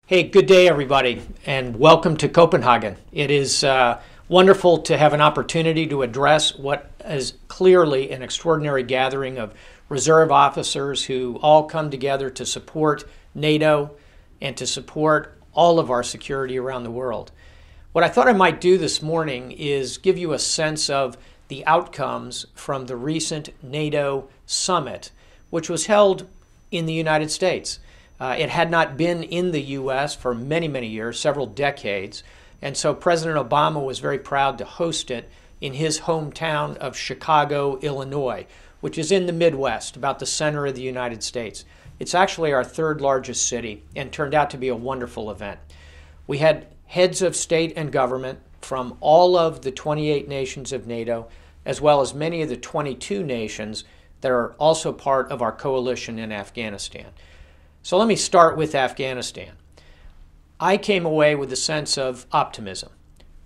Hey, good day, everybody, and welcome to Copenhagen. It is wonderful to have an opportunity to address what is clearly an extraordinary gathering of reserve officers who all come together to support NATO and to support all of our security around the world. What I thought I might do this morning is give you a sense of the outcomes from the recent NATO summit, which was held in the United States. It had not been in the U.S. for many, many years, several decades, and so President Obama was very proud to host it in his hometown of Chicago, Illinois, which is in the Midwest, about the center of the United States. It's actually our third largest city and turned out to be a wonderful event. We had heads of state and government from all of the 28 nations of NATO, as well as many of the 22 nations that are also part of our coalition in Afghanistan. So let me start with Afghanistan. I came away with a sense of optimism,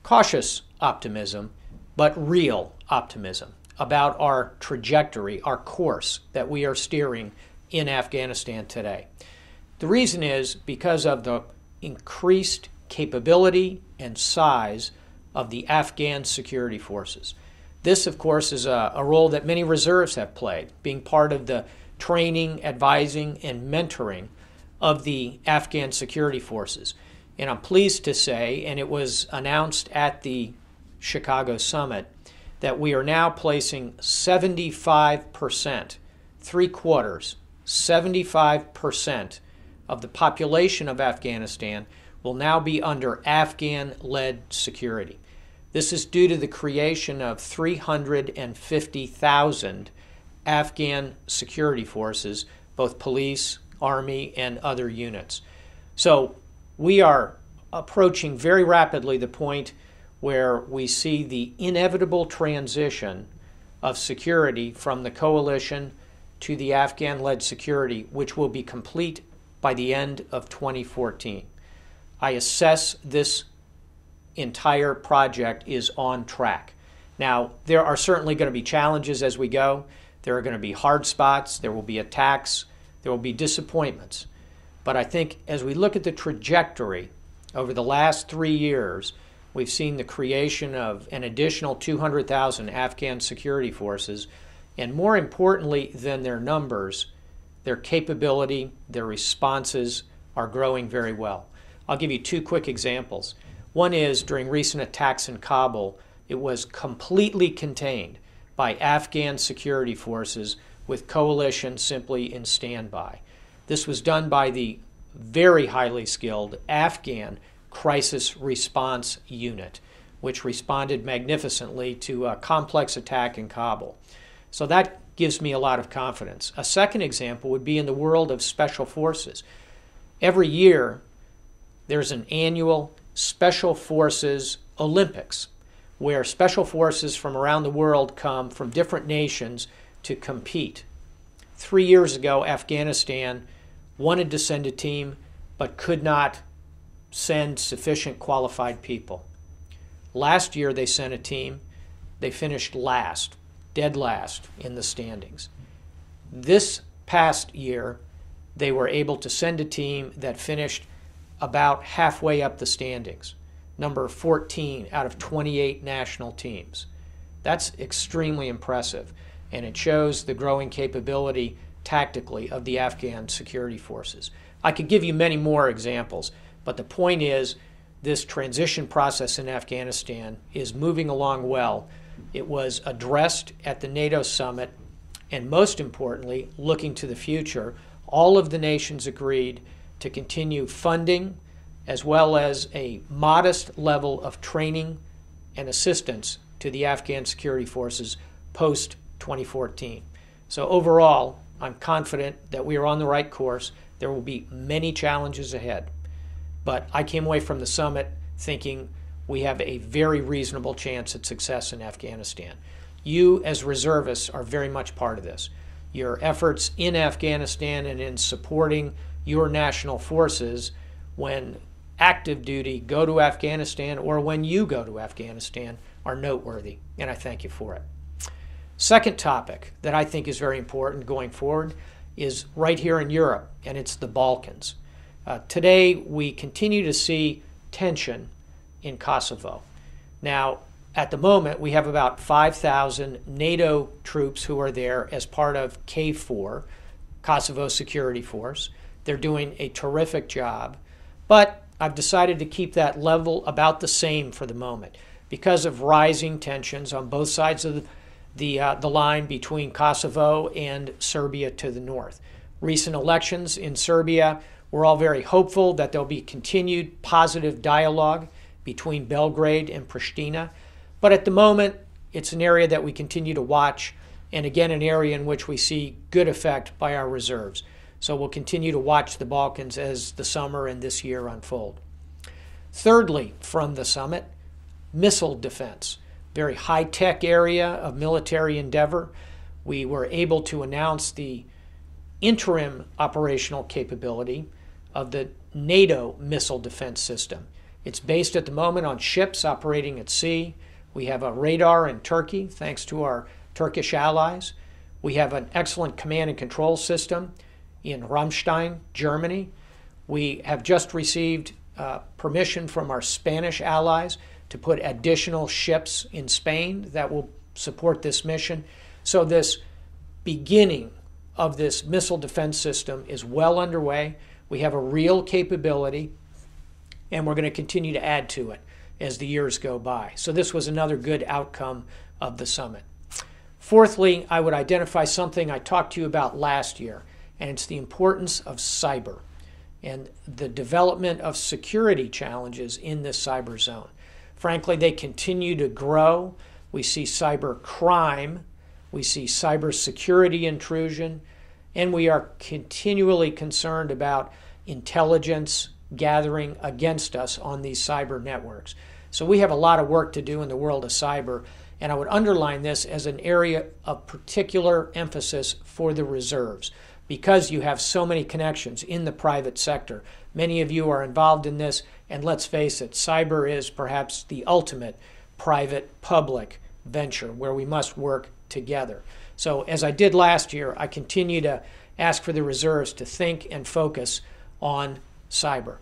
cautious optimism, but real optimism about our trajectory, our course that we are steering in Afghanistan today. The reason is because of the increased capability and size of the Afghan security forces. This, of course, is a role that many reserves have played, being part of the training, advising, and mentoring of the Afghan security forces. And I'm pleased to say, and it was announced at the Chicago summit, that we are now placing 75%, 75% of the population of Afghanistan will now be under Afghan-led security. This is due to the creation of 350,000 Afghan security forces, both police, army, and other units. So we are approaching very rapidly the point where we see the inevitable transition of security from the coalition to the Afghan-led security, which will be complete by the end of 2014. I assess this entire project is on track. Now, there are certainly going to be challenges as we go. There are going to be hard spots, there will be attacks, there will be disappointments. But I think as we look at the trajectory over the last 3 years, we've seen the creation of an additional 200,000 Afghan security forces, and more importantly than their numbers, their capability, their responses are growing very well. I'll give you two quick examples. One is during recent attacks in Kabul, it was completely contained by Afghan security forces with coalition simply in standby. This was done by the very highly skilled Afghan Crisis Response Unit, which responded magnificently to a complex attack in Kabul. So that gives me a lot of confidence. A second example would be in the world of special forces. Every year, there's an annual Special Forces Olympics, where special forces from around the world come from different nations to compete. 3 years ago, Afghanistan wanted to send a team, but could not send sufficient qualified people. Last year, they sent a team. They finished last, dead last in the standings. This past year, they were able to send a team that finished about halfway up the standings, number 14 out of 28 national teams. That's extremely impressive, and it shows the growing capability tactically of the Afghan security forces. I could give you many more examples, but the point is this transition process in Afghanistan is moving along well. It was addressed at the NATO summit, and most importantly, looking to the future, all of the nations agreed to continue funding as well as a modest level of training and assistance to the Afghan security forces post-2014. So overall, I'm confident that we are on the right course. There will be many challenges ahead. But I came away from the summit thinking we have a very reasonable chance at success in Afghanistan. You, as reservists, are very much part of this. Your efforts in Afghanistan and in supporting your national forces when active duty go to Afghanistan or when you go to Afghanistan are noteworthy, and I thank you for it. Second topic that I think is very important going forward is right here in Europe, and it's the Balkans. Today, we continue to see tension in Kosovo. Now, at the moment, we have about 5,000 NATO troops who are there as part of KFOR, Kosovo Security Force. They're doing a terrific job, but I've decided to keep that level about the same for the moment because of rising tensions on both sides of the line between Kosovo and Serbia to the north. Recent elections in Serbia, we're all very hopeful that there'll be continued positive dialogue between Belgrade and Pristina. But at the moment, it's an area that we continue to watch, and again, an area in which we see good effect by our reserves. So we'll continue to watch the Balkans as the summer and this year unfold. Thirdly, from the summit, missile defense. Very high-tech area of military endeavor. We were able to announce the interim operational capability of the NATO missile defense system. It's based at the moment on ships operating at sea. We have a radar in Turkey, thanks to our Turkish allies. We have an excellent command and control system in Ramstein, Germany. We have just received permission from our Spanish allies to put additional ships in Spain that will support this mission. So this beginning of this missile defense system is well underway. We have a real capability, and we're going to continue to add to it as the years go by. So this was another good outcome of the summit. Fourthly, I would identify something I talked to you about last year, and it's the importance of cyber and the development of security challenges in this cyber zone. Frankly, they continue to grow. We see cyber crime, we see cyber security intrusion, and we are continually concerned about intelligence gathering against us on these cyber networks. So we have a lot of work to do in the world of cyber, and I would underline this as an area of particular emphasis for the reserves because you have so many connections in the private sector. Many of you are involved in this, and let's face it, cyber is perhaps the ultimate private-public venture where we must work together. So as I did last year, I continue to ask for the reserves to think and focus on cyber.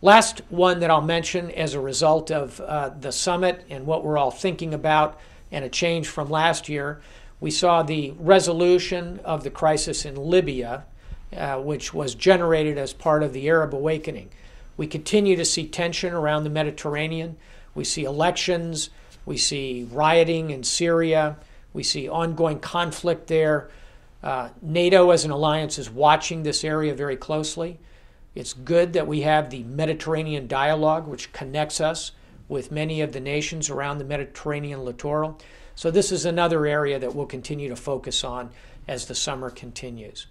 Last one that I'll mention as a result of the summit and what we're all thinking about and a change from last year, we saw the resolution of the crisis in Libya, which was generated as part of the Arab awakening. We continue to see tension around the Mediterranean. We see elections. We see rioting in Syria. We see ongoing conflict there. NATO as an alliance is watching this area very closely. It's good that we have the Mediterranean dialogue, which connects us with many of the nations around the Mediterranean littoral. So this is another area that we'll continue to focus on as the summer continues.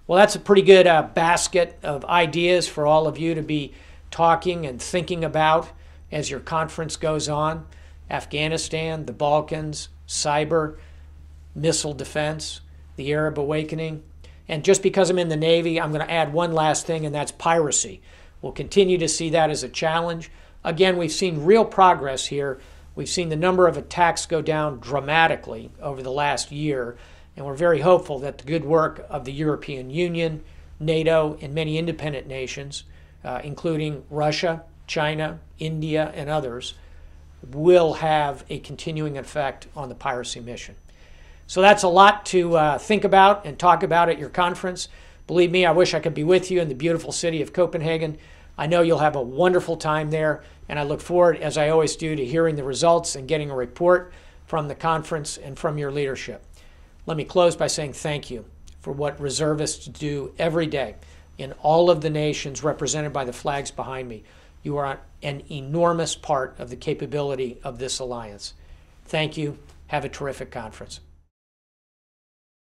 Well, that's a pretty good basket of ideas for all of you to be talking and thinking about as your conference goes on. Afghanistan, the Balkans, cyber, missile defense, the Arab awakening. And just because I'm in the Navy, I'm going to add one last thing, and that's piracy. We'll continue to see that as a challenge. Again, we've seen real progress here. We've seen the number of attacks go down dramatically over the last year, and we're very hopeful that the good work of the European Union, NATO, and many independent nations, including Russia, China, India, and others, will have a continuing effect on the piracy mission. So that's a lot to think about and talk about at your conference. Believe me, I wish I could be with you in the beautiful city of Copenhagen. I know you'll have a wonderful time there, and I look forward, as I always do, to hearing the results and getting a report from the conference and from your leadership. Let me close by saying thank you for what reservists do every day in all of the nations represented by the flags behind me. You are an enormous part of the capability of this alliance. Thank you. Have a terrific conference.